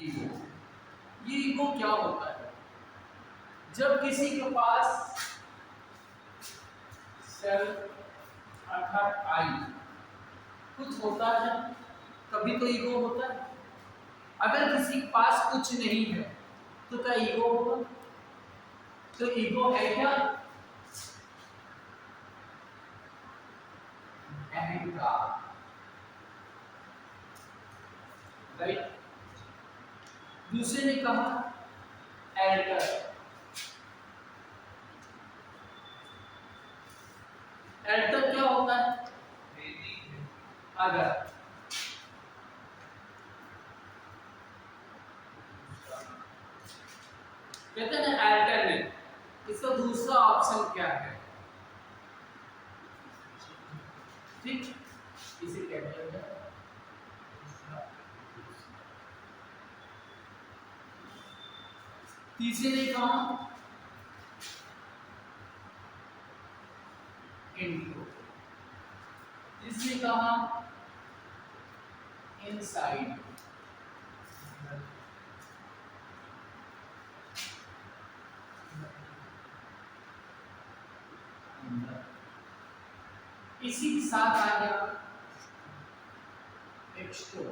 Ego. ये ego क्या होता है? जब किसी के पास सेल्फ अर्थात आई कुछ होता है तभी तो ईगो होता है। अगर किसी के पास कुछ नहीं है तो क्या ईगो होगा? तो ईगो है क्या? अहंकार, राइट। दूसरे ने कहा एल्टर। एल्टर क्या होता है? अगर कहते हैं ना अल्टरनेट, इसका दूसरा ऑप्शन क्या है? ठीक, इसे कहते हैं तीसरे ने कहा इंट्रो, इसने कहा इनसाइड, इसी के साथ आ गया एक्सट्रो।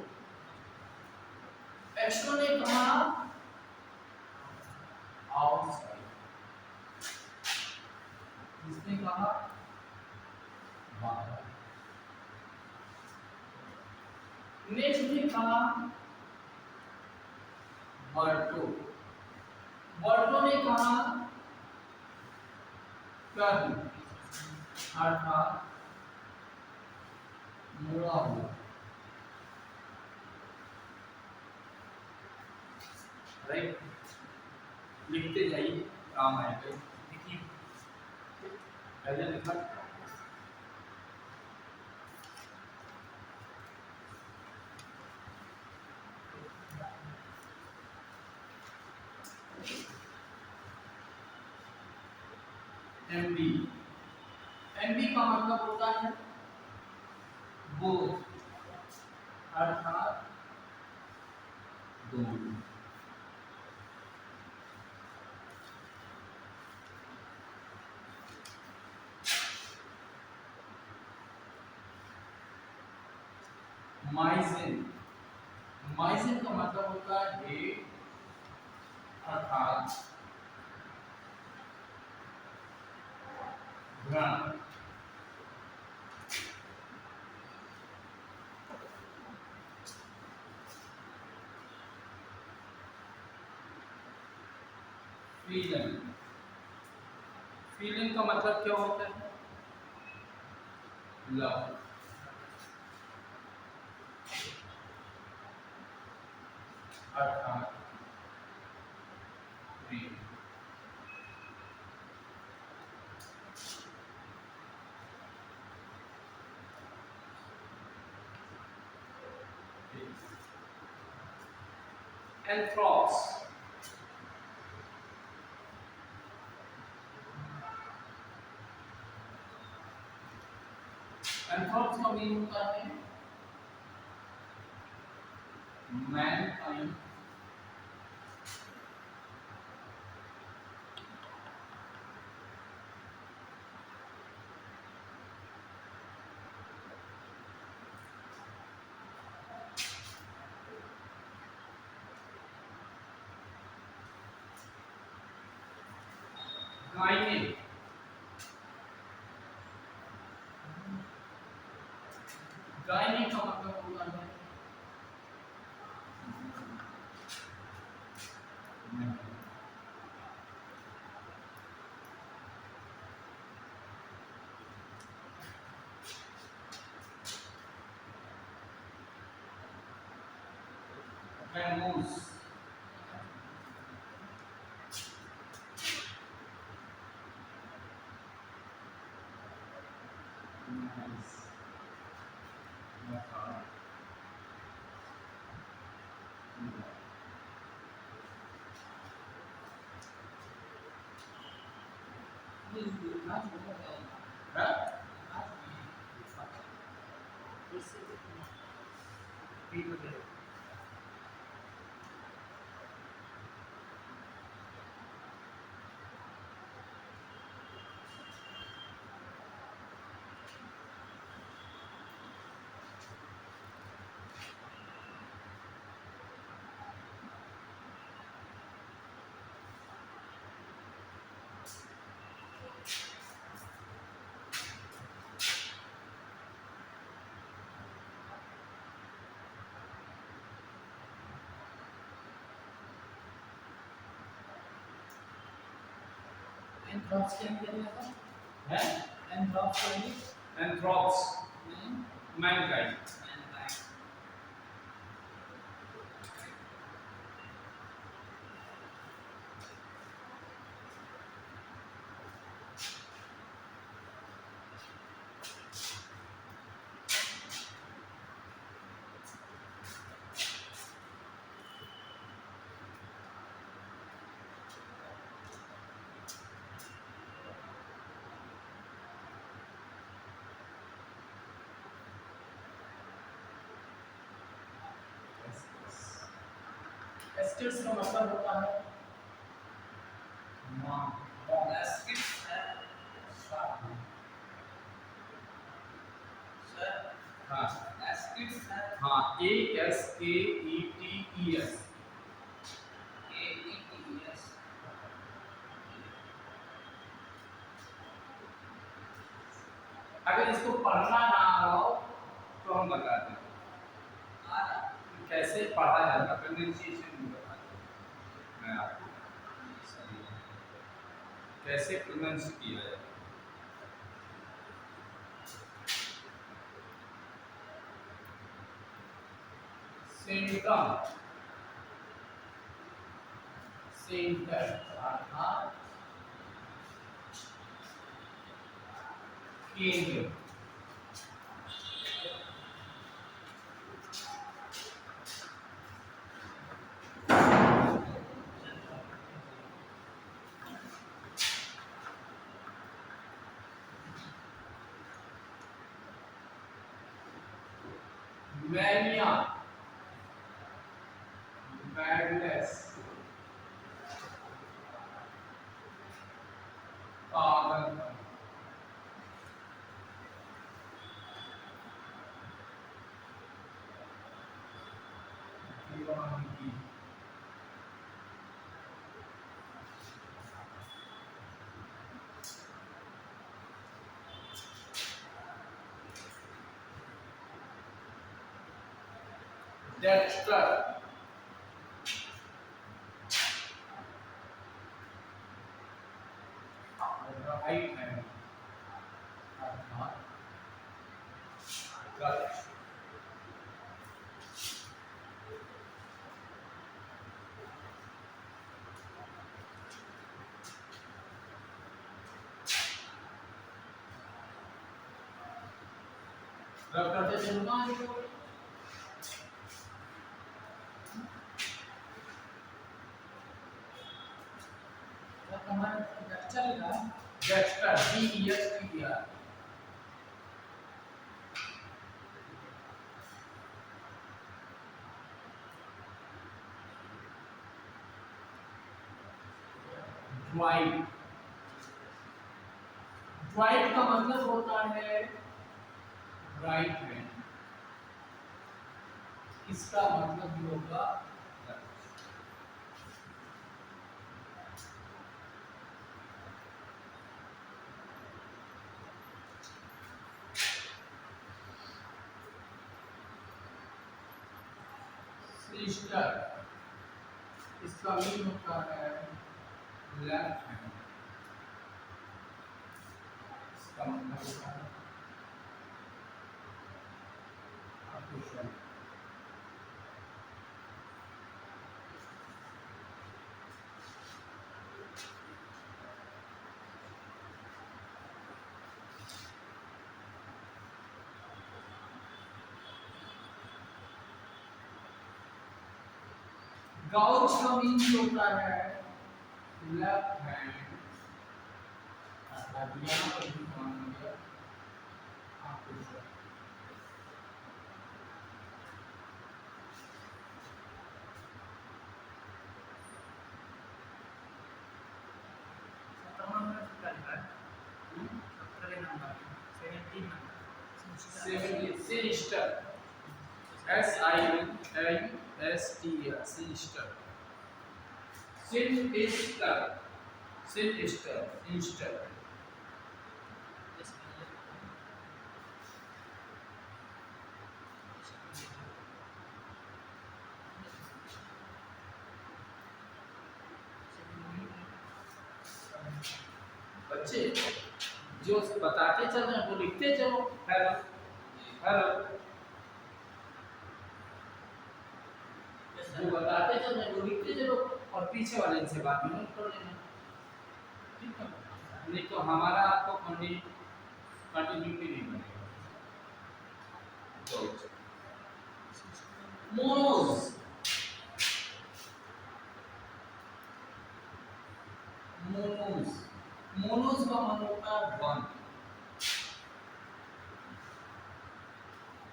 एक्सट्रो ने कहा आउटसाइड, इसने कहा बाहर। नेक्स्ट ने कहा बर्टो। बर्टो ने कहा कर अर्थात मुड़ा हुआ, राइट। लिखते जाइए, काम आएगा। देखिए पहले लिखा एमबी। एमबी का मतलब होता है बोथ अर्थात दोनों। माइसिन, माइसिन का मतलब होता है हेट अर्थात घृणा। फीलिंग, फीलिंग का मतलब क्या होता है? लव अर्थात प्रेम। एंथ्रोप्स, एंथ्रोप्स का मीनिंग होता है मैनकाइंड गायने, गायने का मतलब होता है फैमोस, एंथ्रोप्स क्या कहलाता है है? एंथ्रोप्स क्या है? एंथ्रोप्स मैन मैनकाइंड मैनकाइंड। एस्टेट्स का मतलब होता है मॉन्क। एस्किट्स है सर हाँ एस्किट्स है हाँ ए एस के E T E S AETS। अगर इसको पढ़ना ना आ रहा हो तो हम बताते हैं कैसे पढ़ा जाता है प्रोनाउंसिएशन बताते हैं मैं आपको कैसे प्रोनाउंस किया जाए सेंटम सेंटर अर्थात केंद्र। मैनिया मैडनेस पागलपन। दीवानगी डेक्स्टर राइट हैंड अर्थात गलत। रब करते चलूंगा आगे को। हमारा डेक्स्टर का डेक्स्टर DESTER ड्राइव। ड्राइव का मतलब होता है राइट हैंड। इसका मतलब भी होगा सिस्टर। इसका मीन होता है लेफ्ट हैंड। इसका मतलब होता है अकुशल। गाउच का मीन होता है लेफ्ट हैंड। यहाँ पर भी मान लिया अकुशल। Sister SINSTER sister. Sister sister sister. बच्चे जो बताते चल रहे हैं वो लिखते चलो। हेलो हेलो, जो बताते चल रहे हैं वो लिखते चलो और पीछे वाले इनसे बात नोट कर लेना, ठीक है? नहीं तो हमारा आपको कंटिन्यूटी नहीं बनेगा। मोनोज, मोनोज, मोनोज का मतलब होता है वन,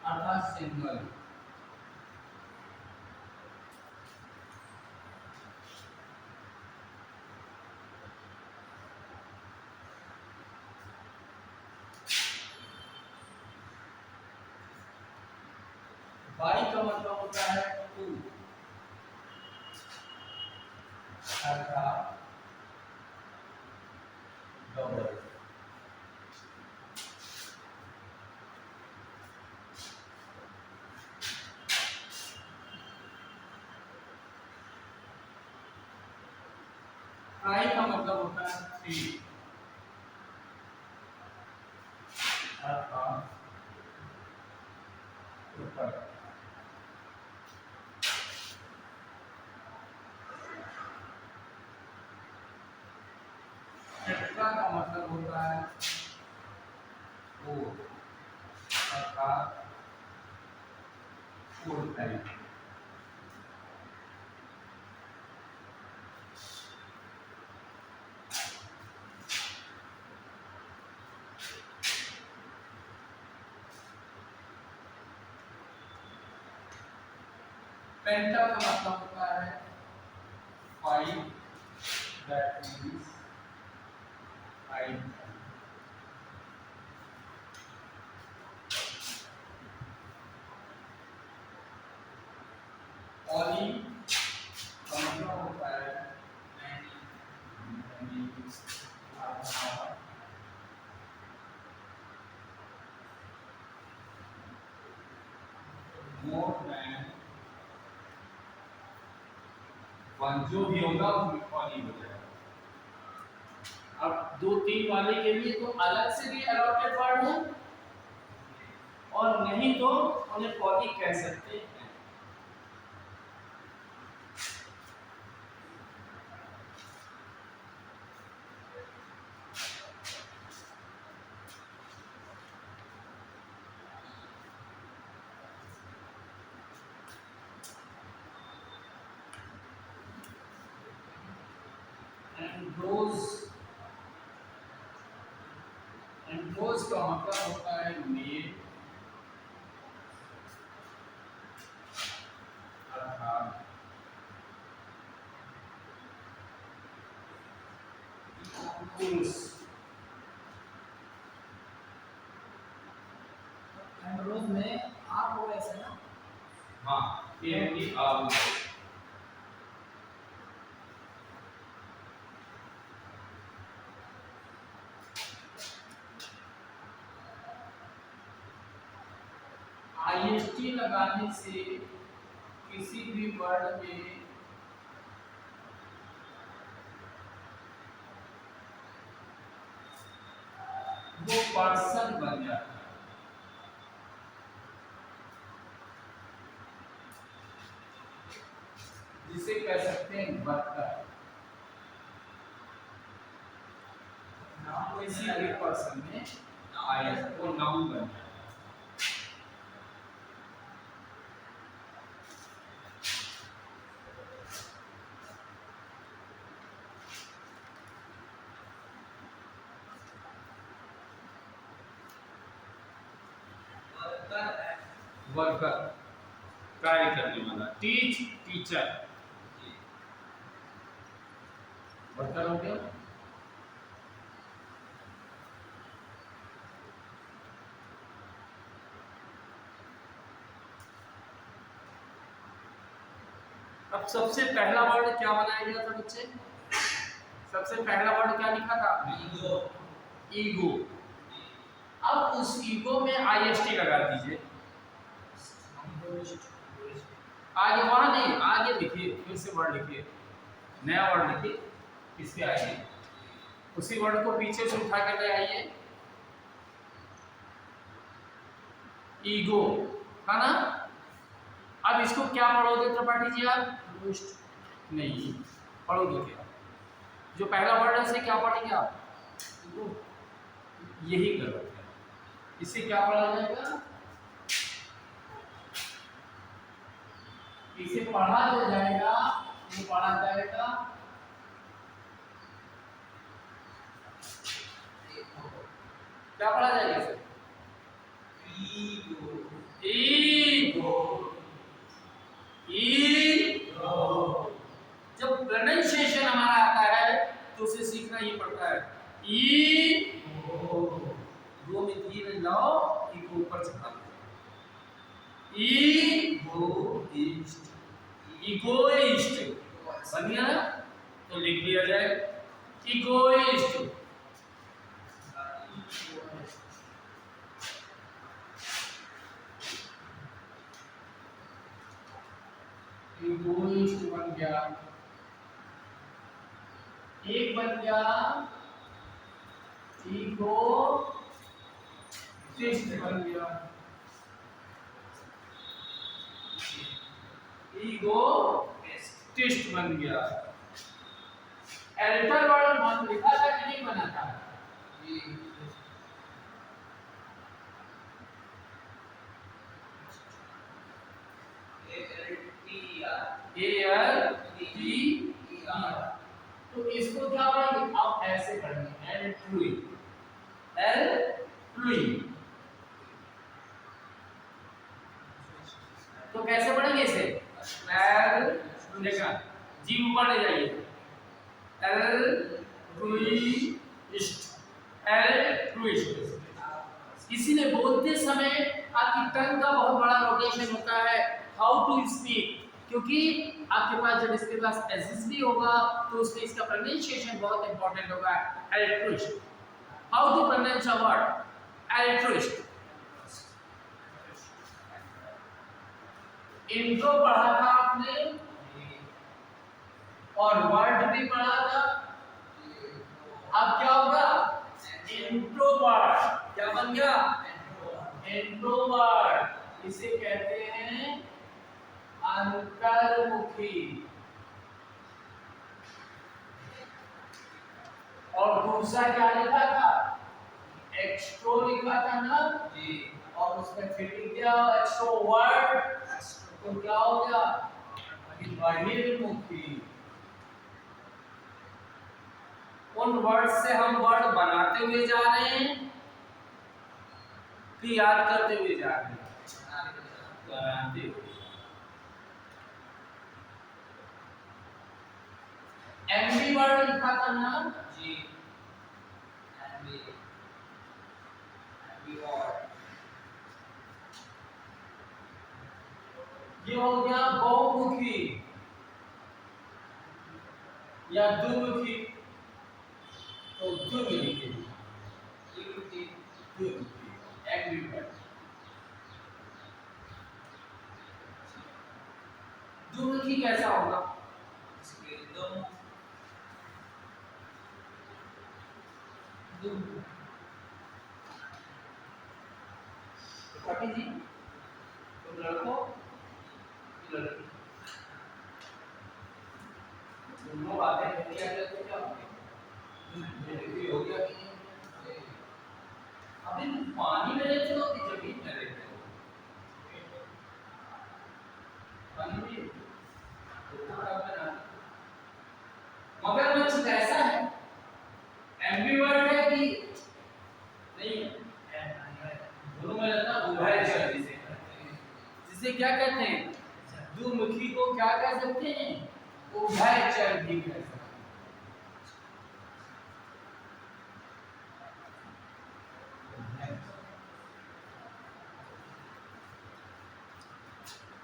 अर्थात सिंगल। बाई का मतलब होता है टू, अर्थात डबल। ट्राई का मतलब होता है थ्री, अर्थात ट्रिपल। टेट्रा का मतलब होता है फोर, अर्थात फोर टाइम। पेंटा का मतलब होता है फाइव, दैट मीन्स फाइव। ऑली का मतलब होता है मैनी, अर्थात मोर देन वन। जो भी होगा वो ऑली हो जाएगा। अब दो तीन वाले के लिए तो अलग से भी अलॉटेड वर्ड है, और नहीं तो उन्हें पॉली कह सकते हैं। एंड्रोज, एंड्रोज का मतलब होता है मेल, अर्थात पुरुष। एंड्रोज में आप हो ऐसे ना। हाँ, ये है कि आप आईएसटी लगाने से किसी भी वर्ड में वो पर्सन बन जाता है। जिसे कह सकते हैं वर्कर, किसी भी पर्सन में आए वो नाउन बन जाए। वर्कर कार्य करने वाला, टीच टीचर, वर्कर हो गया। अब सबसे पहला वर्ड क्या बनाया गया था बच्चे? सबसे पहला वर्ड क्या लिखा था आपने? Ego, ego. अब उस ईगो में आईएसटी लगा दीजिए। आगे वहां नहीं, आगे लिखिए, फिर से वर्ड लिखिए, नया वर्ड लिखिए, इसके आगे उसी वर्ड को पीछे से उठा के ले आइए, ईगो, है ना। अब इसको क्या पढ़ोगे त्रिपाठी जी आप? नहीं पढ़ोगे क्या? जो पहला वर्ड है इसे क्या पढ़ेंगे आप? यही गलत है। इसे क्या पढ़ा जाएगा? इसे पढ़ा जो जाएगा वो पढ़ा जाएगा क्या पढ़ा जाएगा इसे? ईगो। ईगो। ईगो। जब प्रोनाउंसिएशन हमारा आता है तो उसे सीखना ही पड़ता है। ईगो। गो में धीरे लाओ, ईगो ऊपर चढ़ा दो। ईगोइस्ट। ईगोइस्ट बन गया ना? तो लिख दिया जाए ईगोइस्ट। ईगोइस्ट बन गया। एक बन गया ईगोइस्ट बन गया। ईगोइस्ट बन गया। एल्टर वर्ड मन लिखा था कि नहीं बना था? ALTER। तो इसको क्या पढ़ेंगे? अब ऐसे पढ़ेंगे एल्ट्रुई। एल्ट्रुई तो कैसे पढ़ेंगे इसे? एल देखा जी ऊपर ले जाइए। एल्ट्रुइस्ट। एल्ट्रुइस्ट। इसीलिए बोलते समय आपकी टंग का बहुत बड़ा रोटेशन होता है, हाउ टू स्पीक, क्योंकि आपके पास जब इसके पास एसएसबी होगा तो उसमें इसका प्रोनाउंसिएशन बहुत इंपॉर्टेंट होगा। Altruist. How to pronounce a word? Altruist. Intro पढ़ा था आपने और वर्ड भी पढ़ा था। अब क्या होगा? इंट्रोवर्ट। क्या बन गया? इंट्रोवर्ट। इसे कहते हैं अंतर्मुखी। और दूसरा क्या लिखा था? एक्सट्रो लिखा था ना जी। और उसमें फिर क्या? एक्सट्रोवर्ट। तो क्या हो गया? बहिर्मुखी। उन वर्ड से हम वर्ड बनाते हुए जा रहे हैं कि याद करते हुए जा रहे हैं? बनाते हुए। एमबी वर्ड लिखा था ना जी। एमबी वर्ड ये हो गया बहुमुखी या द्विमुखी। तो द्विमुखी एमबी वर्ड। द्विमुखी कैसा होगा? कटी जी तो लड़कों लड़की दोनों बातें होती है तो क्या होगी? हो गया कि नहीं? अभी पानी में रहते हो कि जमीन में रहते हो? पानी में मगरमच्छ कैसा है? एम्बीवर्ट है कि नहीं? दोनों में रहता उभयचर जिसे क्या कहते हैं? द्विमुखी को क्या कह सकते हैं? उभयचर भी कह सकते हैं।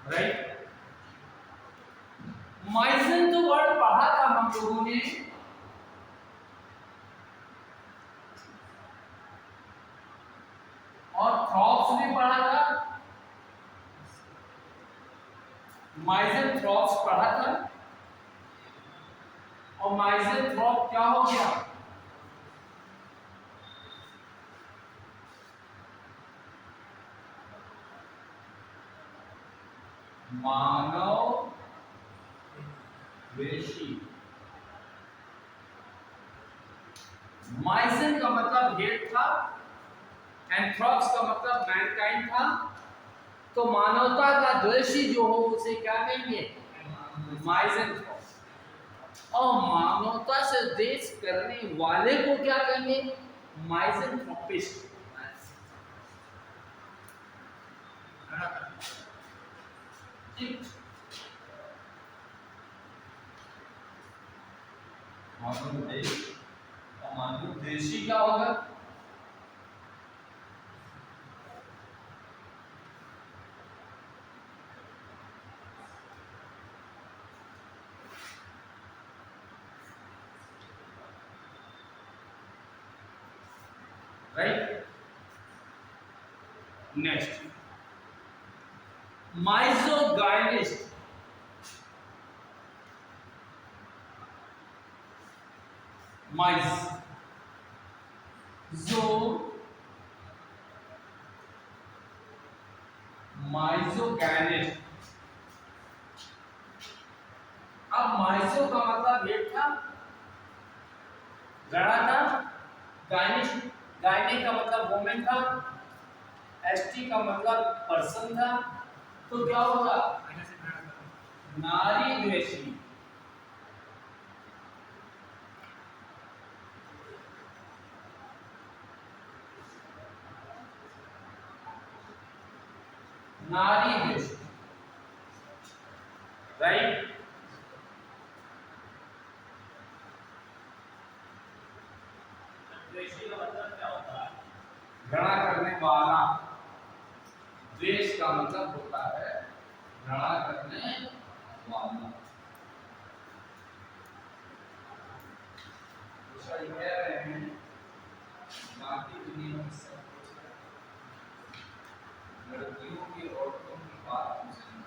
राइट। माइजन तो वर्ड पढ़ा था हम लोगों ने, और थ्रॉप्स भी पढ़ा था। माइजन थ्रॉप्स पढ़ा था और माइजन थ्रॉप क्या हो गया? मानव द्वेषी। माइजन का मतलब हेट था, एंथ्रोप्स का मतलब मैनकाइंड था। तो मानवता का द्वेषी जो हो उसे क्या कहेंगे? माइजनथ्रोप। और मानवता से द्वेष करने वाले को क्या कहेंगे? माइजनथ्रोपिस्ट। मानव देश और मानव देशी क्या होगा? राइट। नेक्स्ट, माइजोगाइनिस्ट। माइजोगैनिस्ट। अब माइजो का मतलब हेट था, जड़ा था। गायनिस्ट, गायने का मतलब वोमेन था। एसटी का मतलब पर्सन था। तो क्या होगा? नारी द्वेषी। नारी द्वेषी, राइट। द्वेषी का मतलब क्या होता है? घृणा करने वाला। द्वेष का मतलब होता है घृणा करने वाला। सही कह रहे हैं। बाकी दुनिया में सब कुछ है, लड़कियों की औरतों की बात पूछना।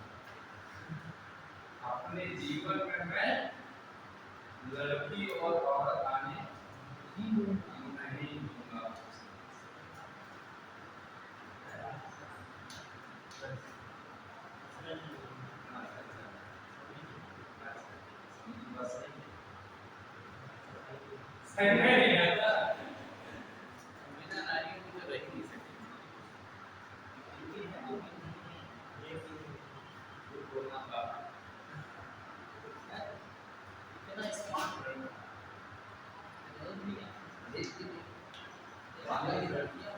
अपने जीवन में मैं लड़की और औरत आने नहीं दूंगा। सही नहीं आता। बिना नारियों की तो रह ही नहीं सकती। बोलना का इतना स्मार्ट है, देश के लिए बांग्ला की लड़कियां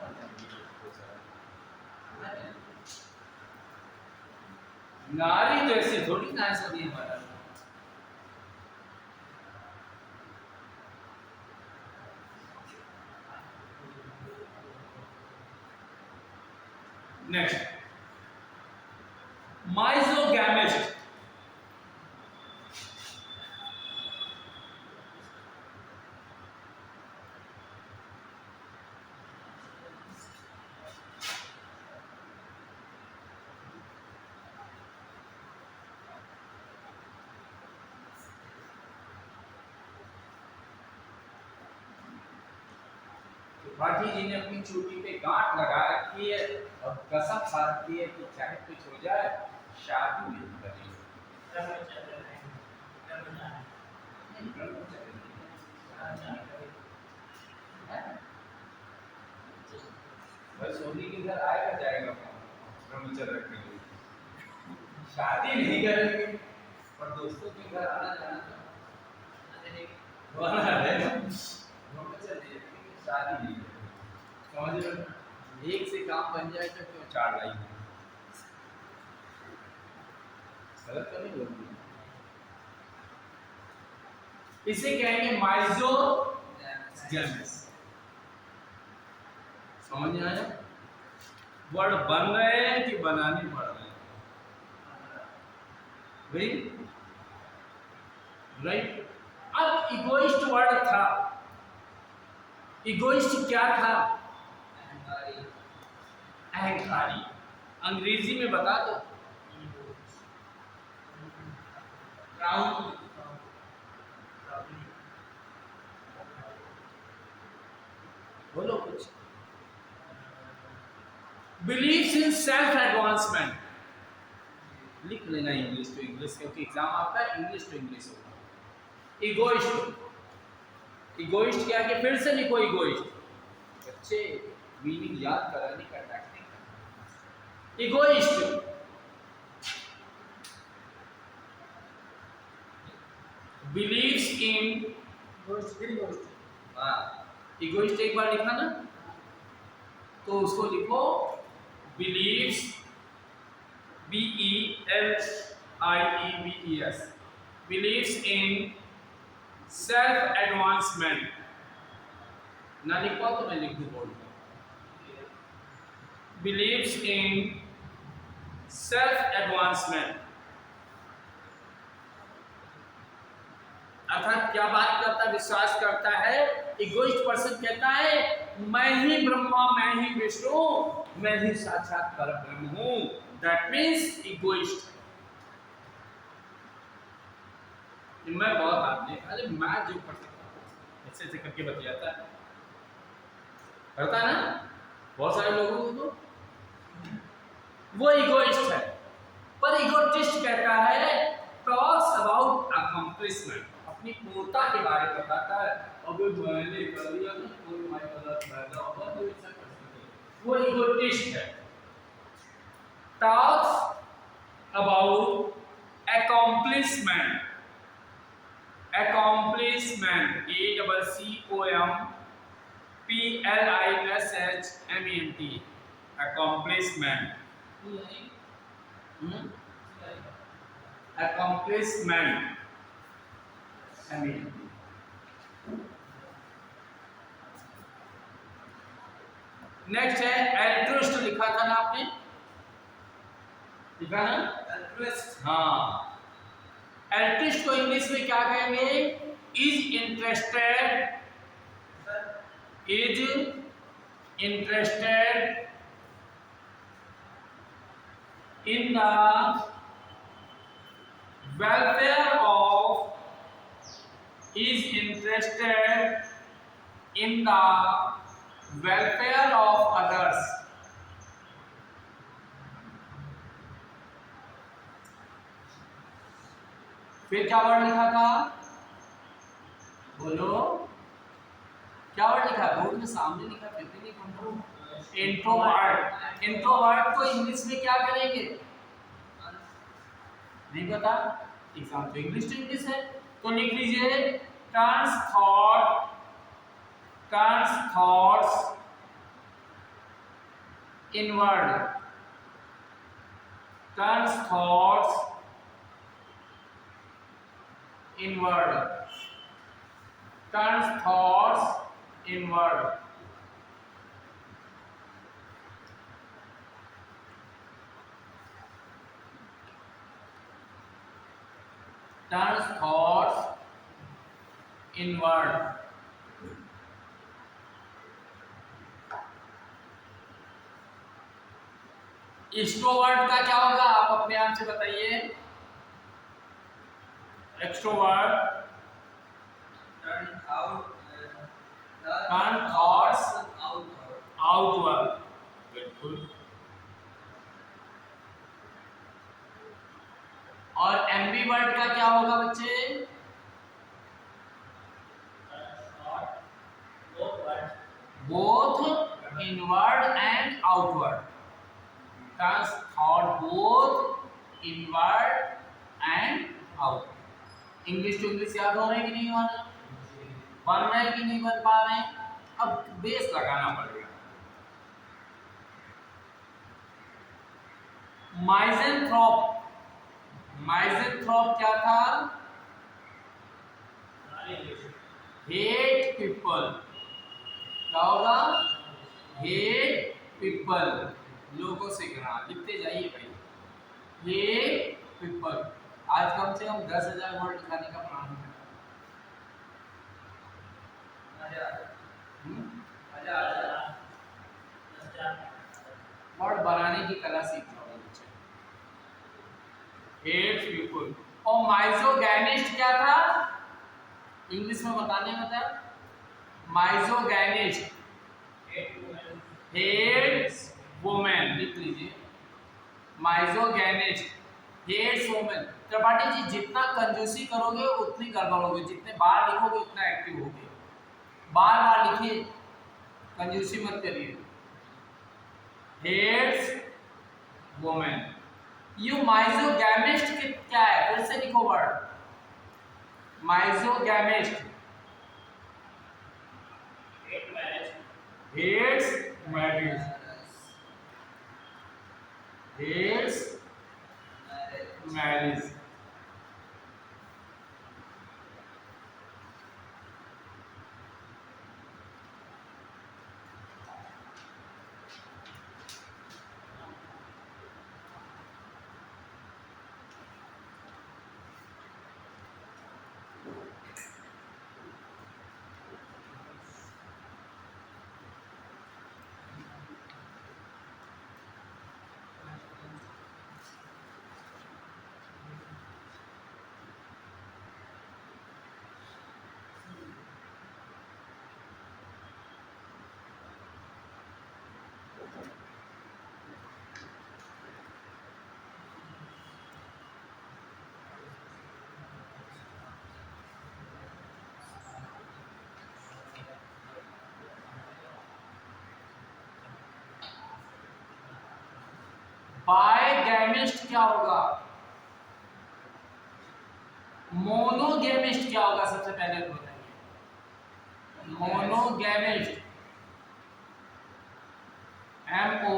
नारी तो ऐसी थोड़ी ना ऐसा नहीं हमारा। नेक्स्ट, माइजोगैमिस्ट। भाटी जी ने अपनी चोटी पे गांठ लगा रखी है और कसम खा रखी है कि चाहे कुछ हो जाए शादी नहीं करेंगे। बस सोनी के घर आएगा जाएगा ब्रह्मचर्य रखने के लिए, शादी नहीं करेंगे। पर दोस्तों के घर आना जाना तो आना रहेगा, ब्रह्मचर्य शादी नहीं करेंगे। समझ रहे हो? एक से काम बन जाए तो क्यों चार लाई गलत तो नहीं बोलती। इसे कहेंगे माइजोगैमिस्ट। समझ में आया? वर्ड बन रहे हैं कि बनाने पड़ रहे हैं भाई? राइट। अब इगोइस्ट वर्ड था। इगोइस्ट क्या था? अहंकारी। अंग्रेजी में बता दो। प्राउड। बोलो कुछ। Beliefs in self advancement. लिख लेना इंग्लिश टू इंग्लिश, क्योंकि एग्जाम आपका इंग्लिश टू इंग्लिश होगा। इगोइस्ट, इगोइस्ट क्या कि फिर से लिखो इगोइस्ट, बच्चे मीनिंग याद कराने का tactic. Egoist believes in, egoist एक बार लिखा ना, तो उसको लिखो believes, BELIEVES, believes in self advancement. ना लिख पाओ तो मैं लिख दूं बोर्ड पर, बिलीव्स इन सेल्फ एडवांसमेंट। अर्थात क्या बात करता है, विश्वास करता है। इगोइस्ट पर्सन कहता है मैं ही ब्रह्मा, मैं ही विष्णु, मैं ही साक्षात परब्रह्म हूं। That means egoist. मैं बहुत आदमी, अरे मैं जो कर सकता हूं ऐसे ऐसे करके बतियाता है, करता है ना बहुत सारे लोगों को, वो इगोइस्ट है। पर इगोटिस्ट कहता है टॉक्स अबाउट अकम्प्लिशमेंट, अपनी पूर्णता के बारे में बताता है। अब मैंने कर लिया तो कोई मैं गलत पैदा होगा तो ऐसा कर सकते, वो इगोटिस्ट है। Talks about accomplishment, accomplishment, ACCOMPLISHMENT, accomplishment, accomplishment, next है एल्ट्रुइस्ट, लिखा था ना आपने, लिखा ना एल्ट्रुइस्ट, हाँ। एल्ट्रुइस्ट को इंग्लिश में क्या कहेंगे? Is interested, is interested in the welfare of, is interested in the welfare of others, फिर क्या वर्ड लिखा था, बोलो क्या वर्ड लिखा है? बोर्ड में सामने लिखा, फिर भी नहीं पढ़ो। इंट्रोवर्ट, इंट्रोवर्ट को इंग्लिश में क्या करेंगे नहीं पता, एग्जाम तो इंग्लिश टू इंग्लिश है, तो लिख लीजिए turns thoughts inward, turns thoughts inward, turns thoughts inward. turns thoughts inward, extrovert का क्या होगा आप अपने आप से बताइए? एक्सट्रोवर्ट turn thoughts outward, बिल्कुल। और एम्बीवर्ट का क्या होगा बच्चे? Both inward and outward, turns thought both inward and outward. English to English याद हो रहे हैं कि नहीं हो रहे? बन रहे हैं कि नहीं बन पा रहे हैं? अब बेस लगाना पड़ेगा। माइज़ेनथ्रोप, माइज़ेनथ्रोप क्या था? हेट पीपल, क्या होगा? हेट पीपल, लोगों से घृणा। लिखते जाइए भाई, हेट पीपल। आज कम से कम 10,000 वर्ड लिखाने का प्लान है। वर्ड बनाने की कला सीख जाओ बच्चे। Hate people. और माइजोगैनिस्ट क्या था? इंग्लिश में बताने में था माइजोगैनिस्ट, हेट वुमेन, लिख लीजिए misogynist. Hates women. Tripathi ji जितना कंजूसी करोगे उतनी गड़बड़ होगी, जितने बार लिखोगे उतना एक्टिव होगे। बार बार लिखिए, कंजूसी मत करिए। Heads women. यू माइजोगैमिस्ट क्या है, फिर से लिखो word misogamist. Hates marriage, hates marriage. Bigamist क्या होगा, मोनोगैमिस्ट क्या होगा, सबसे पहले तो बताइए। Monogamist MO,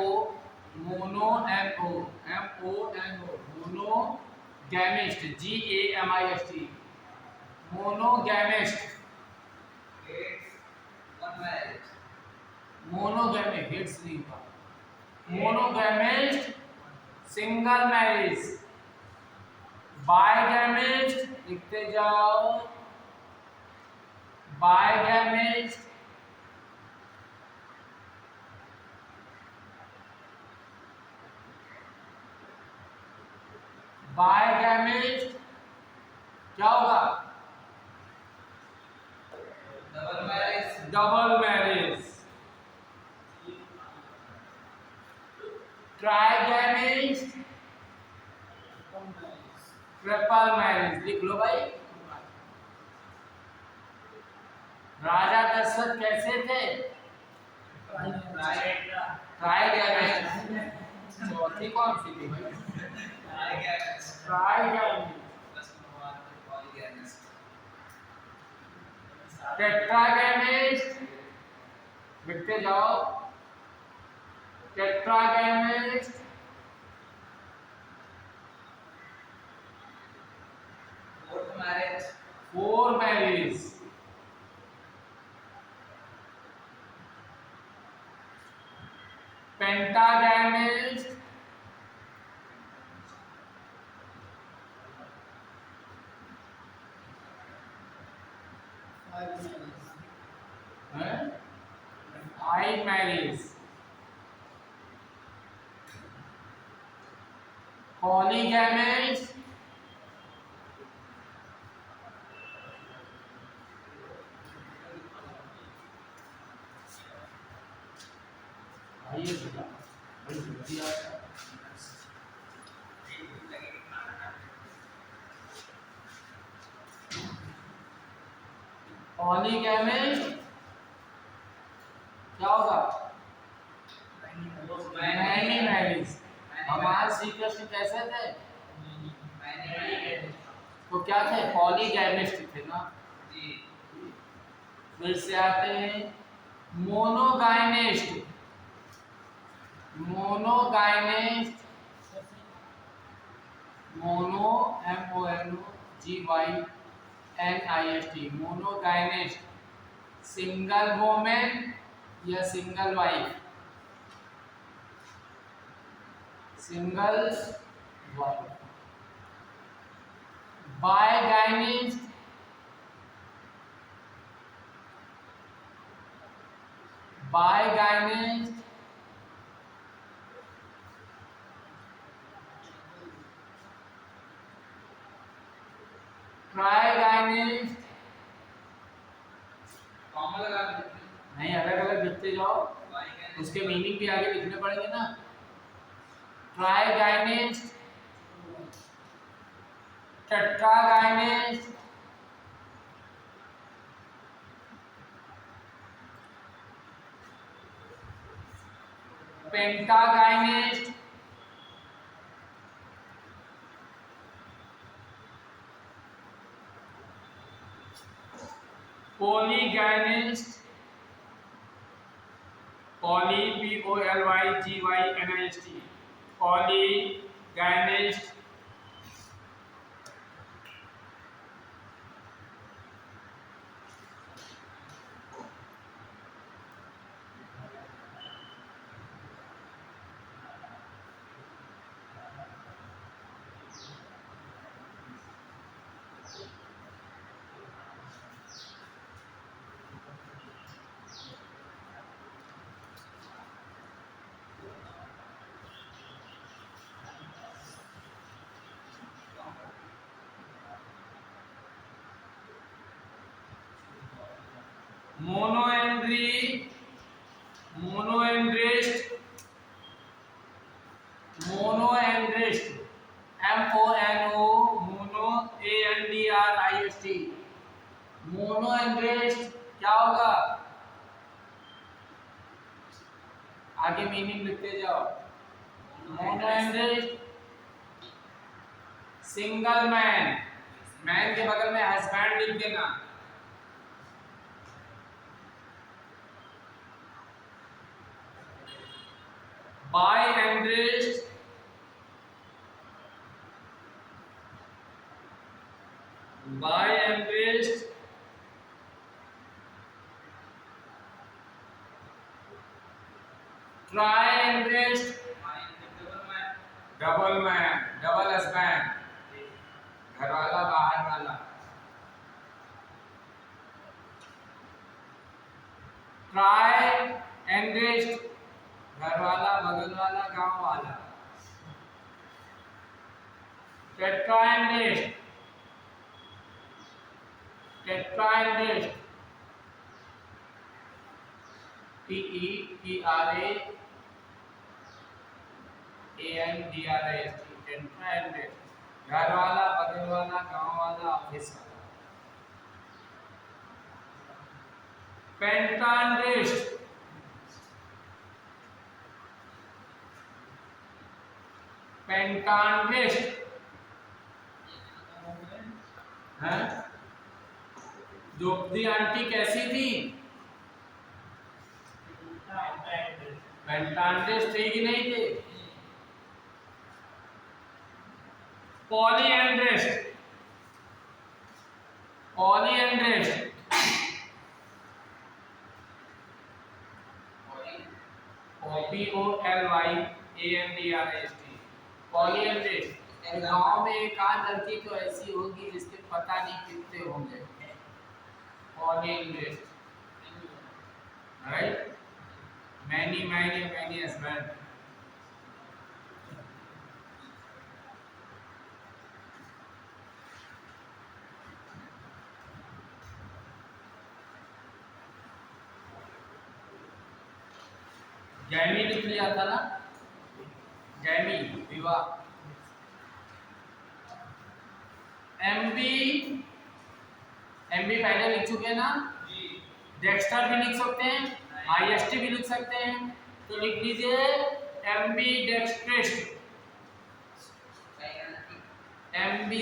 mono MO, monogamist GAMIST, monogamist. Monogamic hits नहीं था। मोनोगैमिस्ट सिंगल मैरिज। बायगैमिस्ट लिखते जाओ, बायगैमिस्ट बायगैमिस्ट क्या होगा, double marriage. Double marriage. Trigamist triple marriage. लिख लो भाई। राजा दशरथ कैसे थे, ट्राइगैमिस्ट। चौथी कौन सी थी भाई, ट्राइगैमिस्ट। टेट्रागैमिस्ट लिखते जाओ, tetragamist. Four marriage. Pentagamist five marriage. Polygamist polygamist क्या होगा, मैनी मैरिज। भगवान श्री कृष्ण कैसे थे, तो क्या थे, पॉलीगैमिस्ट थे ना। फिर से आते हैं monogynist. Monogynist mono MONOGYNIST। Monogynist single women या single wife, single wife. Bigynist bigynist trigynist common लगा नहीं, अलग अलग लिखते जाओ, उसके मीनिंग भी आगे लिखने पड़ेंगे ना। Trigynist tetragynist, pentagynist, polygynist, poly POLYGYNIST, polygynist, monoandry, monoandrist, monoandrist, MONO, mono ANDRIST, monoandrist क्या होगा? आगे मीनिंग लिखते जाओ। मोनोएंड्रिस्ट सिंगल मैन, मैन के बगल में हस्बैंड लिख देना। बाईएंड्रिस्ट, बाईएंड्रिस्ट, ट्राईएंड्रिस्ट, डबल मैन, डबल हस्बैंड, घर वाला बाहर वाला। ट्राईएंड्रिस्ट, घर वाला, बगल वाला, गांव वाला। टेट्राएंड्रिस्ट, टेट्राएंड्रिस्ट, TETRAANDRIST, टेट्राएंड्रिस्ट, घर वाला, बगल वाला, गांव वाला, ऑफिस वाला। पेंटाएंड्रिस्ट, पेंटाएंड्रिस्ट हैं? द्रौपदी आंटी कैसी थी? पेंटाएंड्रिस्ट थे कि नहीं थे? पॉलीएंड्रिस्ट, पॉलीएंड्रिस्ट, POLYANDRIST, पॉलीएंड्रिस्ट। गांव में एक आध लड़की तो ऐसी होगी जिसके पता नहीं कितने होंगे। पॉलीएंड्रिस्ट, राइट? Many husband. जैमी लिख लिया था ना, जैमी विवाह। एमबी, एमबी पहले लिख चुके ना? डेक्स्टर भी लिख सकते हैं, IST भी लिख सकते हैं, तो लिख लीजिए ambidextrist, MB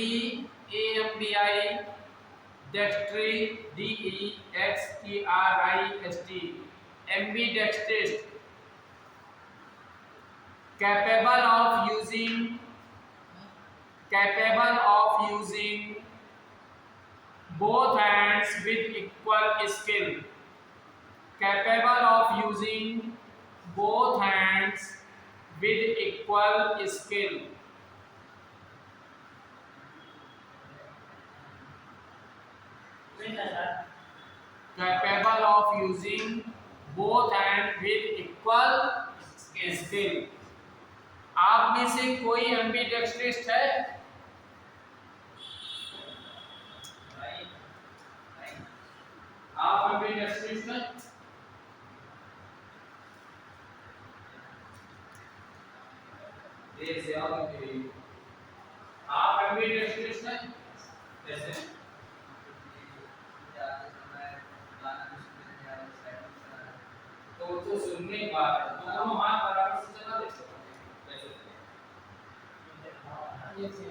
AMBI dextri DEXTRIST, ambidextrous, capable of using both hands with equal skill, capable of using both hands with equal skill, capable of using both hands with equal skill। आप में से कोई एम्बीडेक्स्ट्रिस्ट है? आप एम्बीडेक्स्ट्रिस्ट हैं? देर से आओ, आप एम्बीडेक्स्ट्रिस्ट हैं? सुनने की बात है, दोनों हाथ बराबर से चला देते हो कैसे चलेगा? ये से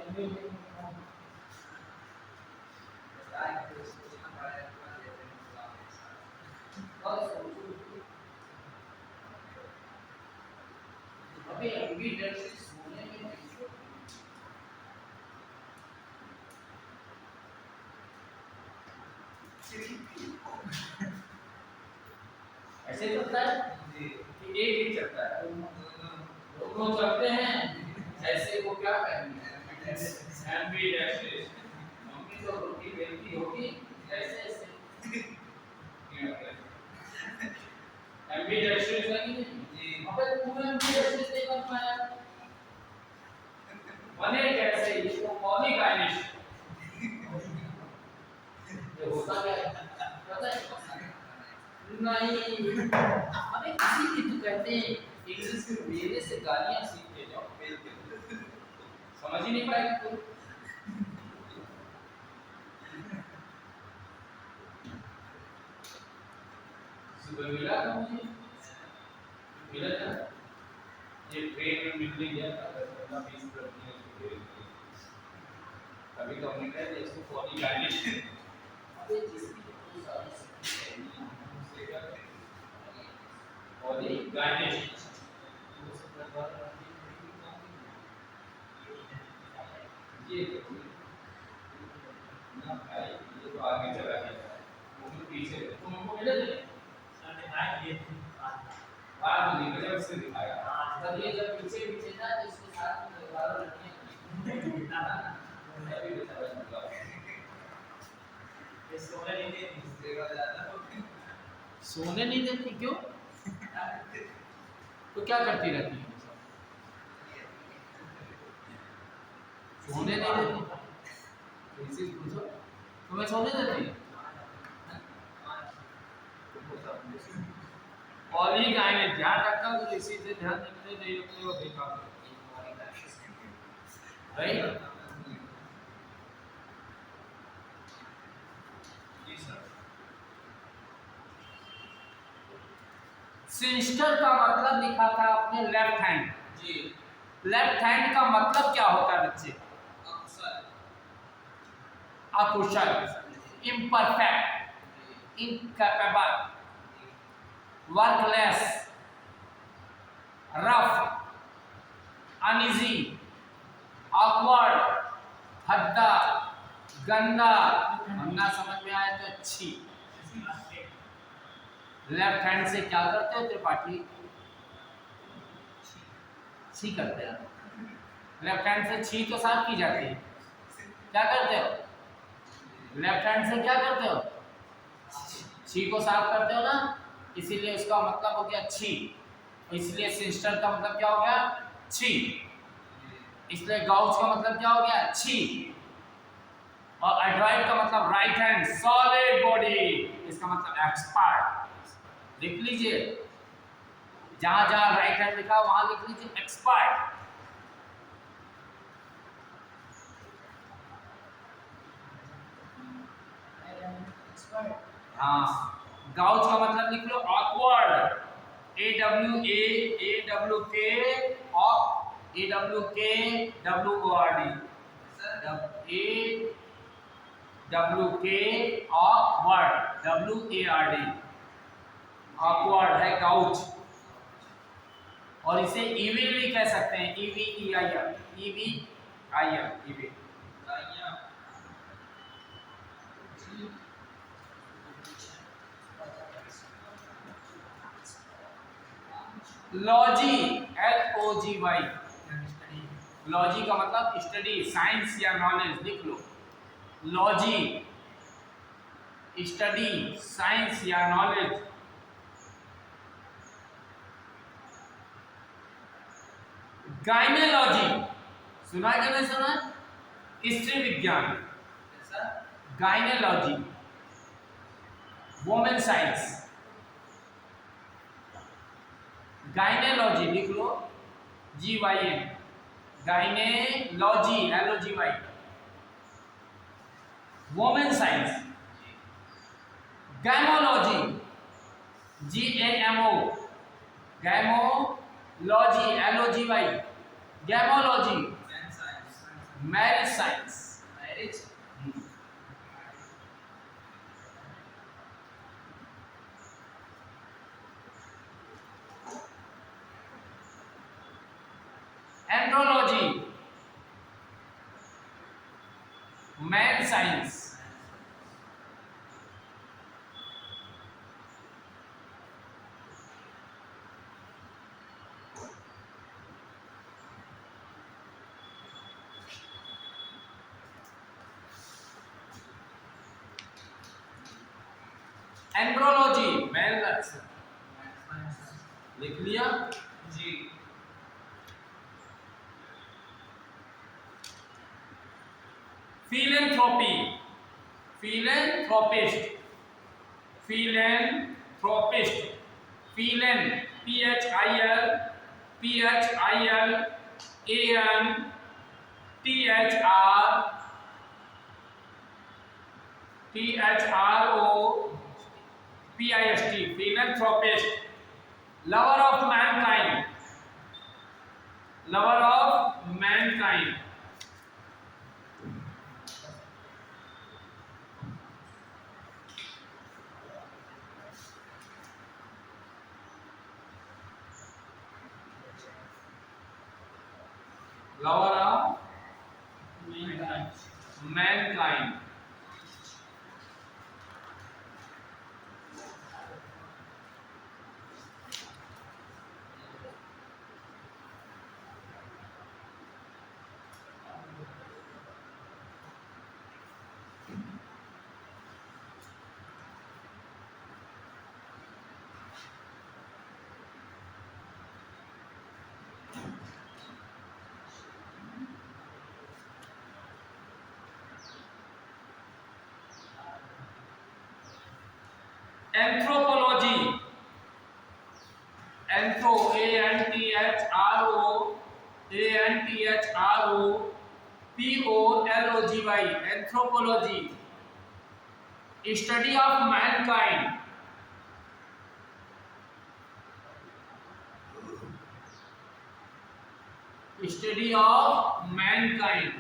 अभी एम्बीडेक्सिस होने में देखो ऐसे चलता है कि एक ही चलता है, दोनों चलते हैं ऐसे को क्या कहेंगे? एम्बीडेक्सिस। मम्मी तो रोटी बेलती होगी ऐसे ऐसे एम्बीडेक्सिस है कि नहीं? अबे पूरे एम्बीडेक्सिस नहीं बन पाया, बने कैसे? ये तो पॉलीकाइनेसिस ये होता क्या है पता है? नहीं अबे इसी की तो कहते हैं इंग्लिश में मेरे से गालियां सीख के जाओ, समझ ही नहीं पाएगा कोई। सुबह मिला था मुझे, मिला था ये ट्रेन में मिलने गया था 10-15-20 मिनट, अभी तो हमने कहा इसको पॉलीकाइनेसिस। अबे जिसकी तो सारी पॉलीकाइनेसिस ये ना भाई ये तो आगे चला गया, वो तो पीछे तुमको मिले थे बाद में निकले उससे दिखाया, तब ये जब पीछे पीछे था तो इसके साथ में बारह लड़कियां मैं भी बेचारा निकला ये सोने नहीं देती सेवा ज्यादा सोने नहीं देती क्यों? तो क्या करती रहती है? सोने नहीं देती तो इसी पूछो तुम्हें सोने देती है? पॉलीकाइनेसिस ध्यान रखा तो इसी से ध्यान रखते नहीं रखते हो बेकार राइट। जी सर। सिनिस्टर का मतलब लिखा था आपने लेफ्ट हैंड जी लेफ्ट हैंड का मतलब क्या होता है बच्चे? अकुशल, imperfect, incapable, workless, rough, uneasy, awkward, भद्दा, गंदा, ना समझ में आए तो अच्छी। लेफ्ट हैंड से क्या करते हो त्रिपाठी? छी करते हैं। लेफ्ट हैंड से छी तो साफ की जाती है, क्या करते हो? लेफ्ट हैंड से क्या करते हो? छी को साफ करते हो ना, इसीलिए उसका मतलब हो गया छी, इसलिए सिस्टर का मतलब क्या हो गया? छी। इसलिए गाउच का मतलब क्या हो गया? छी। और एड्राइट का मतलब राइट हैंड, सॉलिड बॉडी, इसका मतलब एक्सपर्ट। लिख लीजिए, जहां जहां राइट हैंड लिखा वहां लिख लीजिए एक्सपर्ट। हाँ, गाउच का मतलब लिख लो ऑकवर्ड, ऑकवर्ड है गाउच। और इसे इविल भी कह सकते हैं, इविल। लॉजी, LOGY, लॉजी का मतलब स्टडी, साइंस या नॉलेज, लिख लो लॉजी, स्टडी, साइंस या नॉलेज। गायनेलॉजी सुना है कि नहीं सुना? स्त्री विज्ञान, गायनेलॉजी, वुमेन साइंस। गायनेलॉजी लिख लो, GYN, gynaecology, LOGY, women science. Gamology, GAMO, gamology, LOGY, gamology, marriage science, marriage andrology, man science, andrology, man लिख लिया जी। Philanthropy, philanthropist, philanthropist, philan, PHILANTHROPIST, philanthropist, lover of mankind, lover of mankind, lover of mankind. Anthropology, anthro, ANTHROPOLOGY, anthropology, study of mankind, study of mankind.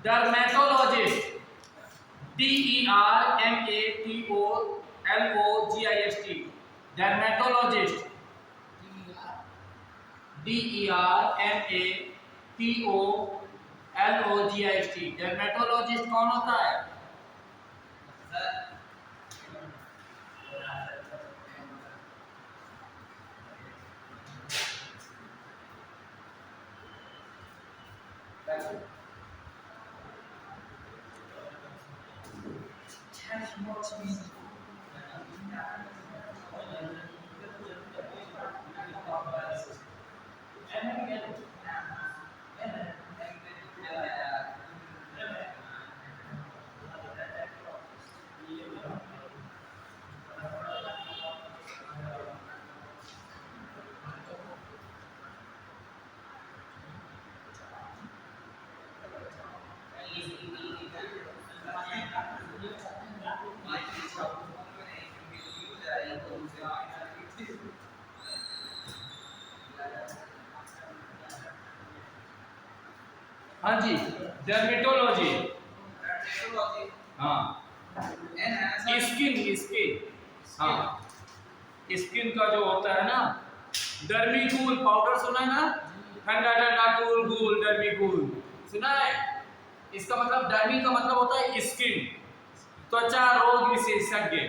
Dermatologist, DERMATOLOGIST, dermatologist, DERMATOLOGIST, dermatologist कौन होता है? हाँ जी, dermatology. Dermatology. हाँ, N है sir. Skin हाँ, skin का जो होता है ना, डर्मीकूल पाउडर सुना है ना, ठंडा ठंडा कूल कूल डर्मीकूल सुना है। इसका मतलब डर्मी का मतलब होता है स्किन, त्वचा रोग विशेषज्ञ।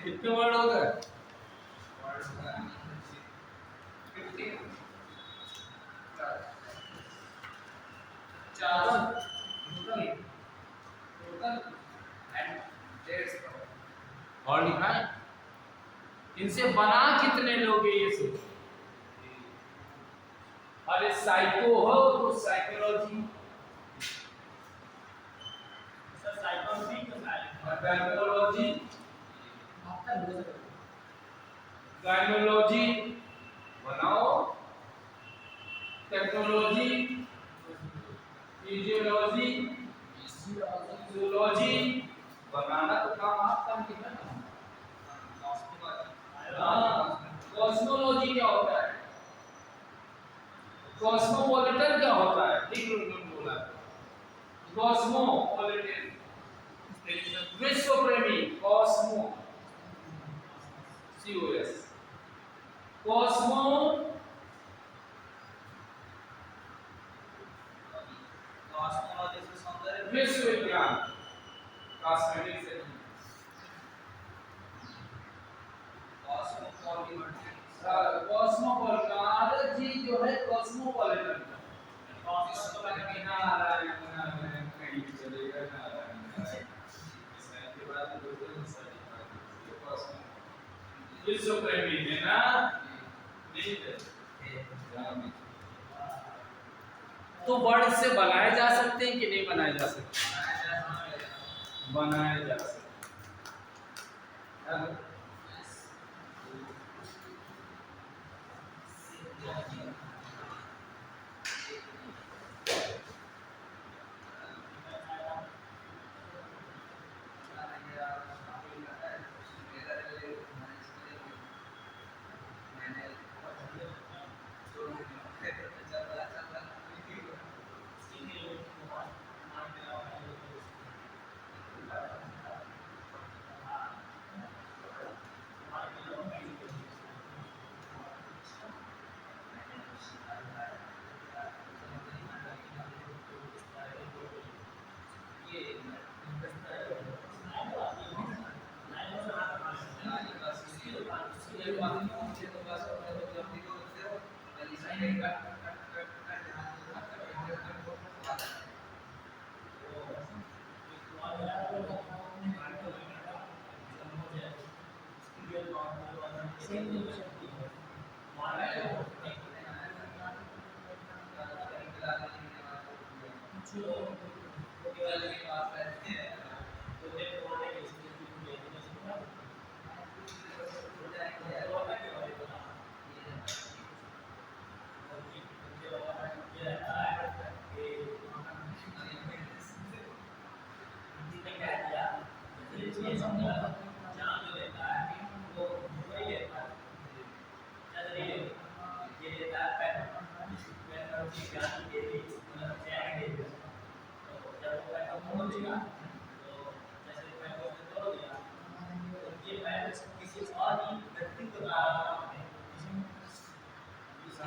कितने वर्ड हो गए? और लिखा है इनसे बना कितने लोग हैं ये सोचो। अरे साइको हो तो साइकोलॉजी, गायनोलॉजी, गायनोलॉजी बनाओ, टेक्नोलॉजी, फिजियोलॉजी, जूलॉजी बनाना तो काम आपका नहीं है ना। कॉस्मोलॉजी क्या होता है? कॉस्मोपॉलिटन क्या होता है? ठीक उन्होंने बोला कॉस्मोपॉलिटन, विश्व प्रेमी, कॉस्मो COS, कॉस्मो कॉस्मोलॉजी से सौंदर्य विश्व विज्ञान, कॉस्मेटिक्स से कॉस्मोपॉलिटन। अरे जी जो है कॉस्मोपॉलिटन, विश्व प्रेमी है ना, नहीं है। तो वर्ड से बनाए जा सकते हैं कि नहीं बनाए जा सकते? बनाए जा सकते।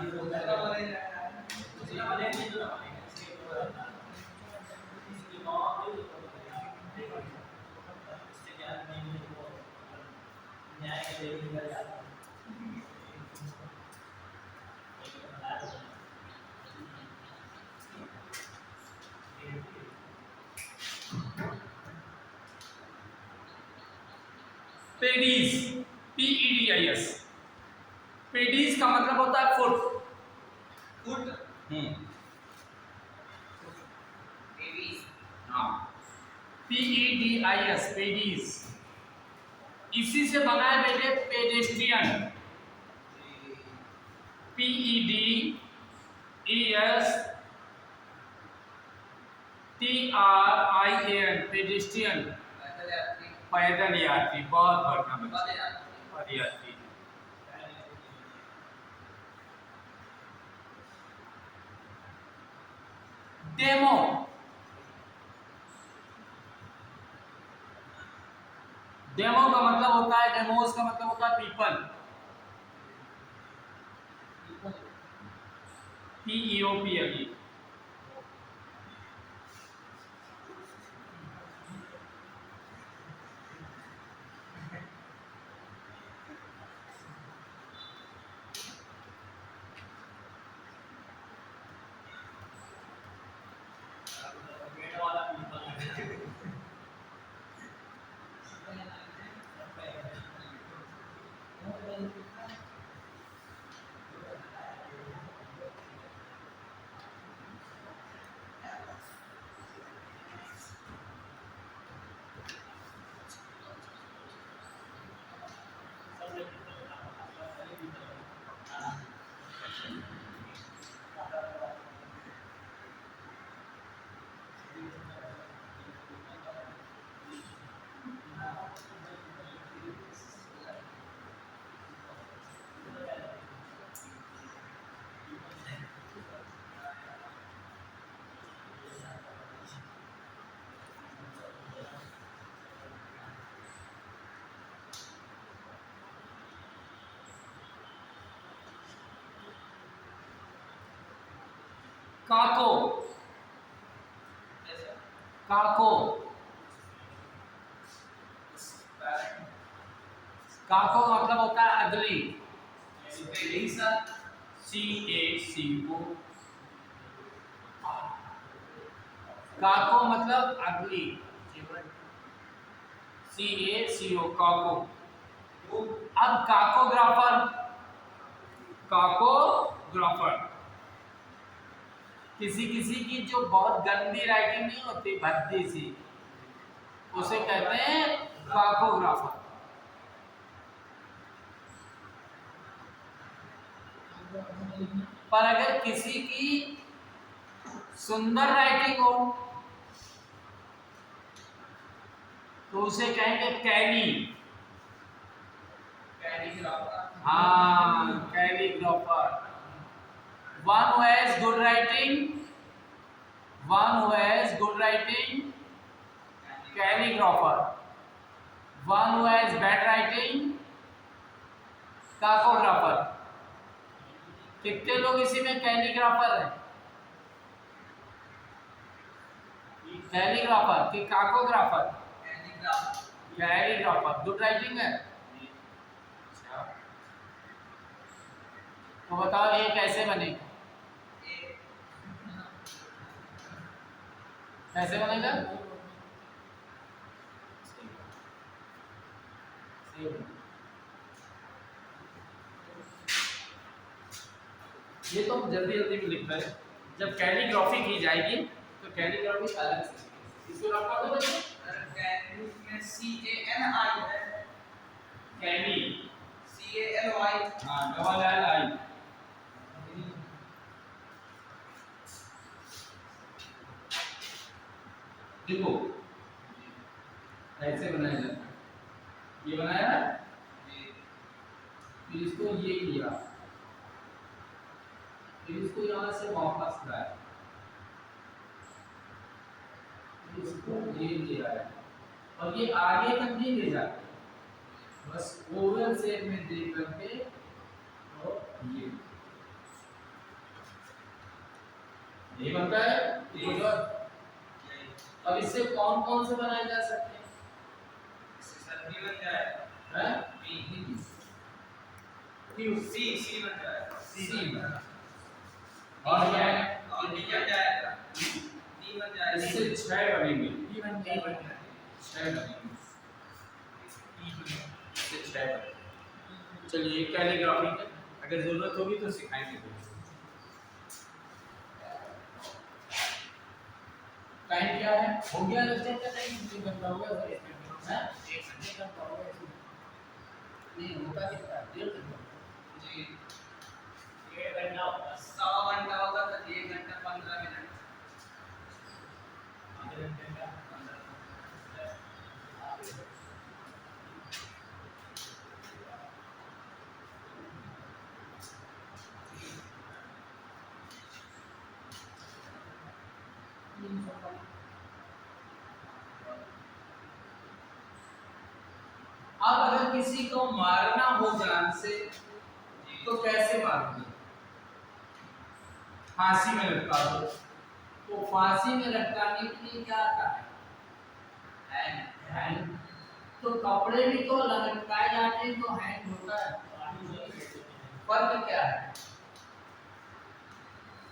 दूसरा वाले दूसरा वाले पेडीज, PEDIS। पेडीज का मतलब होता है फुट। फुट हाँ, PEDIS, पेडीज। इसी से बना है बेटे पेडेस्ट्रियन, PEDESTRIAN, पेडेस्ट्रियन, पैदल यात्री। बहुत बढ़िया बच्चा, पदयात्री। डेमो, डेमो का मतलब होता है, डेमोस का मतलब होता है पीपल, PEOPLE। काको, काको, काको का मतलब होता है अगली, CACO। काको मतलब अगली, CACO, काको। अब काकोग्राफर, काकोग्राफर किसी किसी की जो बहुत गंदी राइटिंग नहीं होती, भद्दी सी, उसे कहते हैं काकोग्राफर। पर अगर किसी की सुंदर राइटिंग हो तो उसे कहेंगे कैली। हाँ, calligrapher. One who has good writing, one who has good writing, calligrapher. One who has bad writing, काकोग्राफर। कितने लोग इसी में कैलीग्राफर हैं? कैलीग्राफर कि काकोग्राफर? कैलीग्राफर। गुड राइटिंग है। तो बताओ ये कैसे बनेगा? कैसे बनेगा? ये तो हम जल्दी जल्दी में लिख रहे हैं। जब कैलीग्राफी की जाएगी तो कैलीग्राफी अलग से, इसको रखा दो बच्चे। में CANI है, कैली, CALY, हाँ, डबल एल आई। देखो ऐसे बनाया जाता है, ये बनाया, फिर इसको ये किया, फिर इसको यहाँ से वापस लाया, फिर इसको ये ले आया, और ये आगे तक नहीं ले जाते, बस ओवल शेप में देख करके और ये नहीं बनता है नहीं। अब इससे कौन कौन से बनाए जा सकते हैं? इससे सर बी बन जाएगा, हैं? बी क्यों? सी बन जाएगा, सी और क्या है, और डी बन जाएगा, डी बन जाएगा, इससे 6 बनेंगे। डी बन जाएगा, 6 बनेंगे। इससे 6 बनेंगे। चलिए कैलीग्राफी है, अगर जरूरत होगी तो सिखाएंगे। टाइम क्या है? हो गया लेक्चर का टाइम? 1 घंटा हो गया सर इसमें, हैं? 1 घंटे का हो गया इसमें। नहीं होता कितना है? 1.5 घंटा जी 1 घंटा होता है। सवा घंटा होगा तो 1 घंटा 15 मिनट, आधे घंटे का 15 अब अगर किसी को मारना हो जान से तो कैसे मारोगे? फांसी में लटका दो। तो फांसी में लटकाने के लिए क्या आता है? हैंग। तो कपड़े भी तो लटकाए जाते हैं तो हैंग होता है। फर्क क्या है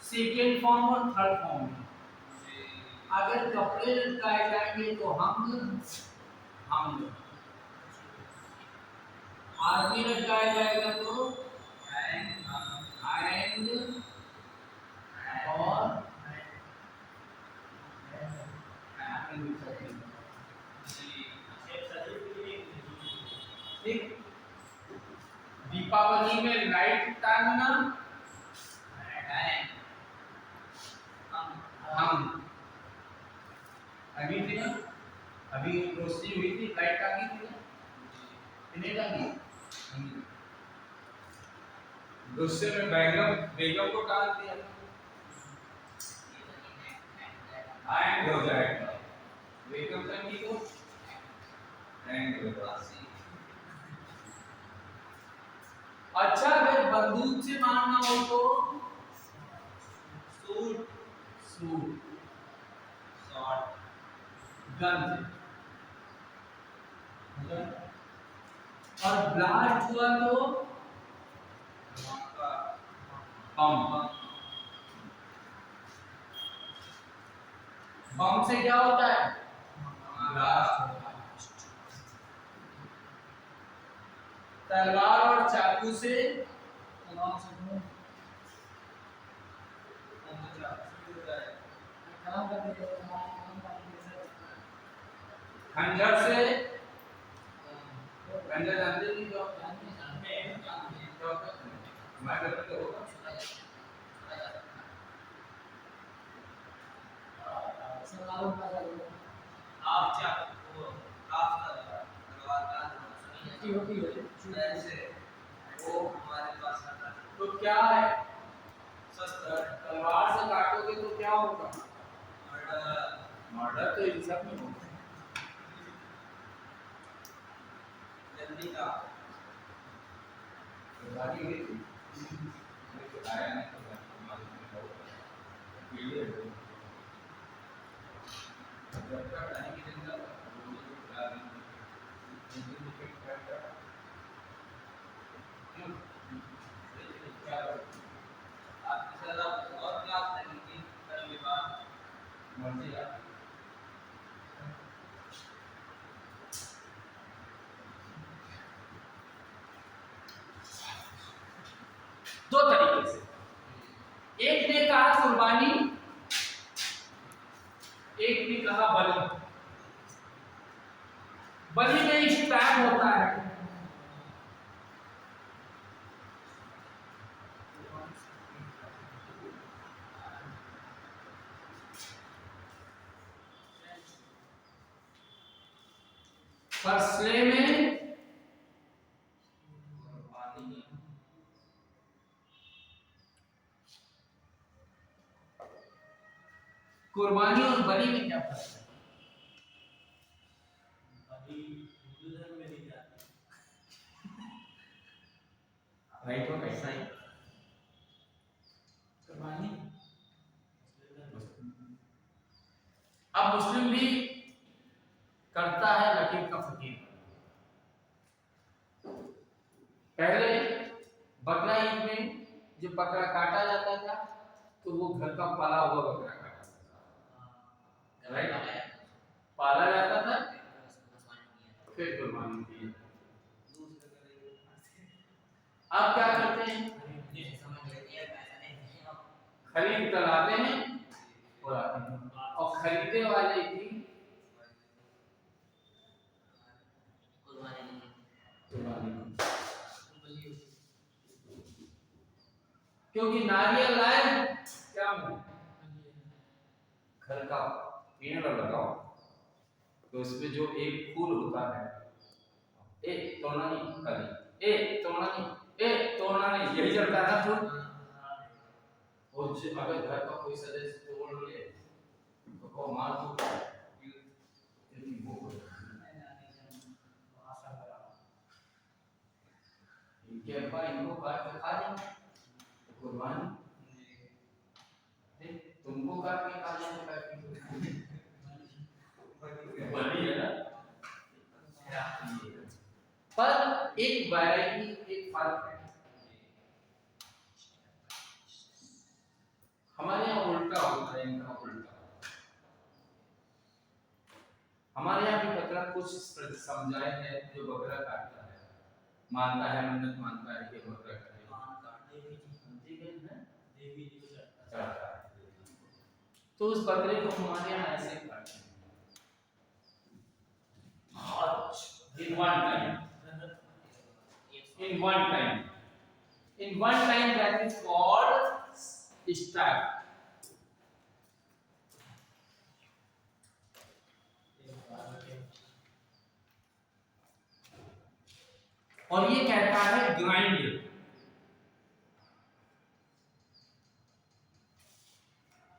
सेकेंड फॉर्म और थर्ड फॉर्म में? अगर कपड़े लटकाए जाएंगे तो हम आदमी लटकाया जाएगा तो हैंग और ठीक। दीपावली में लाइट टांगना हम अभी थी ना, अभी रोशनी हुई थी, लाइट टांगी थी ना, नहीं टांगी? गुस्से में बेगम को टांग दिया, हैंग हो जाएगा। बेगम टंगी को हैंग होगा। अच्छा अगर बंदूक से मारना हो तो सूट शॉट गन और ब्लास्ट हुआ तो बम। बम से क्या होता है? ब्लास्ट होता है। तलवार और चाकू से खंजर से खंजर जानते नहीं जो मैं करते होगा आप क्या वो आप तलवार का होती है ऐसे वो हमारे पास आता है तो क्या है? शस्त्र तलवार से काटोगे तो क्या होगा? मर्डर मर्डर तो इन सब में होता है। जल्दी का बाकी हुई थी तो आया नहीं तो मालूम नहीं होगा पीले हो जब तक आने की चिंता आपके साथ आप और क्लास लगेगी कल के बाद मर्जी आप दो तरीके से, एक ने कहा कुर्बानी, एक ने कहा बलि। बलि में एक टैग होता है, फसले में कुर्बानी और बलि में क्या फर्क है? राइट हो कैसा ही कुर्बानी अब मुस्लिम भी करता है लकीर का फकीर। पहले बकरा ईद में जब बकरा काटा जाता था तो वो घर का पाला हुआ बकरा काटा जाता था, राइट? पाला जाता था फिर कुर्बानी की। अब क्या करते हैं, खरीद कर आते हैं और आते हैं, और खरीदने वाले की कुर्बानी, क्योंकि नारियल लाए क्या घर का पेड़ लगाओ तो उसमें जो एक फूल होता है, एक तोड़ना नहीं कभी, एक तोड़ना नहीं, एक तोड़ना नहीं, यही चलता है ना फूल। और अगर घर का कोई सदस्य तोड़ ले तो को मार दो, इनके अब्बा इनको काट के खा जाए कुर्बानी, तुमको काट के खा जाए बनी है ना। पर एक वैरायटी, एक फर्क है, हमारे यहाँ उल्टा होता है, इनका उल्टा। हमारे यहाँ भी बकरा कुछ समझाए है, जो बकरा काटता है मानता है, मन्नत मानता है कि बकरा काटेगा, तो उस बकरे को हमारे यहाँ ऐसे काटते हैं in one time, in one time, in one time, that is called stab. और ये कहता है ग्राइंड,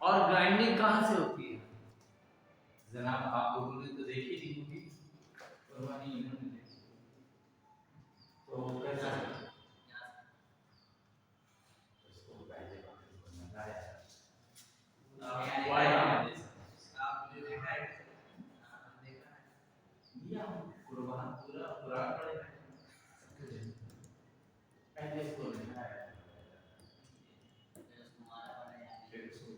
और ग्राइंडिंग कहां से होती है जनाब? आप लोगों ने तो देखी नहीं होगी, कुर्बानी इन्होंने देखी, तो कैसा इसको पहले बनाया कुर्बान पूरा पूरा पड़ेगा पहले इसको बनाया, फिर इसको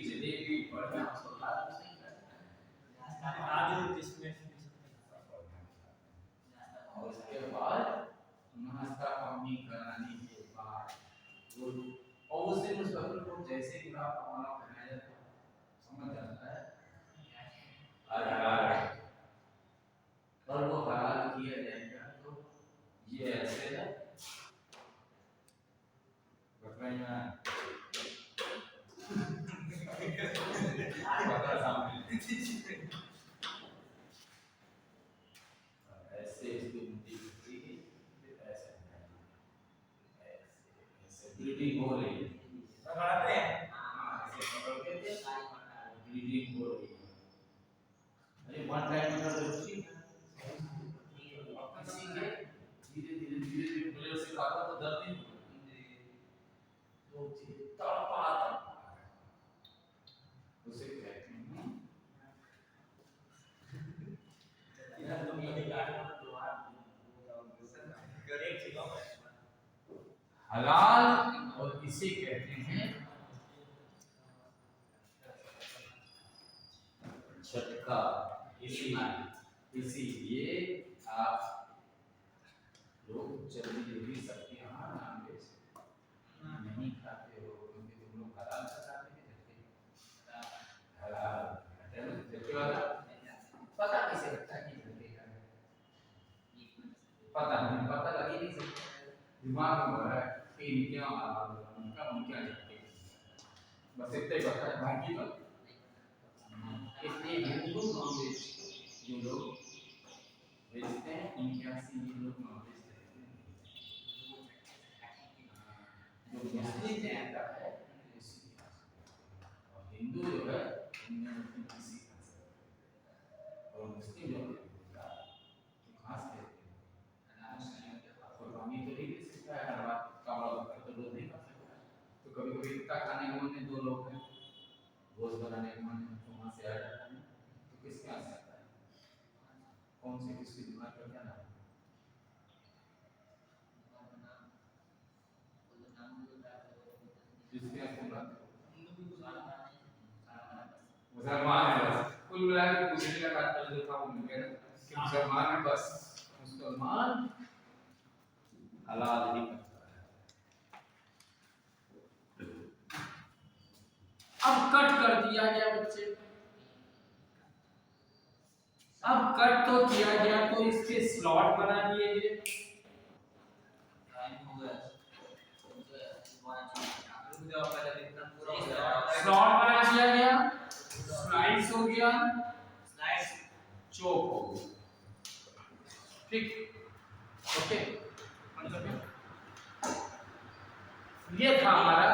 जलेबी बढ़िया और उसके बाद नाश्ता पानी कराने के बाद और उस दिन उस बकरे को जैसे ही आप खाना बनाया जाता है, समझ जाता है हलाल, और वो हलाल किया जाएगा तो ये ऐसे है बकरा ऐसे इसकी मुट्ठी खुली गई, फिर ऐसे ऐसे ब्लीडिंग हो रही है, ब्लीडिंग हो रही है, अरे वन टाइम में रुचि धीरे धीरे धीरे धीरे प्लेयर से खाता तो दर्द नहीं तो तड़पा उसे कहते हैं हलाल, और इसे कहते हैं झटका। इसीलिए आप लोग जल्दी जल्दी सबके यहाँ नॉनवेज नहीं खाते हो, क्योंकि तुम लोग हलाल खाते हैं, हलाल झटके वाला पता कैसे लगता है कि झटके का है, पता नहीं, पता लग ही नहीं सकता, दिमाग में भरा है कि इनके यहाँ हलाल उनका उनके झटके, बस इतना ही पता है, बाकी बात इसलिए हिंदू नॉनवेज जो लोग बेचते हैं उनके यहाँ से ये लोग नॉनवेज खरीदते हैं, जो मुस्लिम रहता है और हिंदू जो है उनमें किसी खा सकते, और मुस्लिम जो है घास कहते हैं, कुर्बानी तो नहीं दे सकता है, हर बात का बड़ा तो नहीं कर सकता, तो कभी कभी इतना खाने का मन मुसलमान है बस, कुल मिला के पूछने का तात्पर्य जो था वो मिल गया कि मुसलमान है बस, मुसलमान हलाल ही करता है। अब कट कर दिया गया बच्चे, अब कट तो किया गया तो इसके स्लॉट बना दिए गए, टाइम हो गया रुक जाओ पहले इतना पूरा हो गया स्लॉट बना दिया गया, स्लाइस हो गया, स्लाइड्स चोक हो गया, ठीक, ओके। ये था हमारा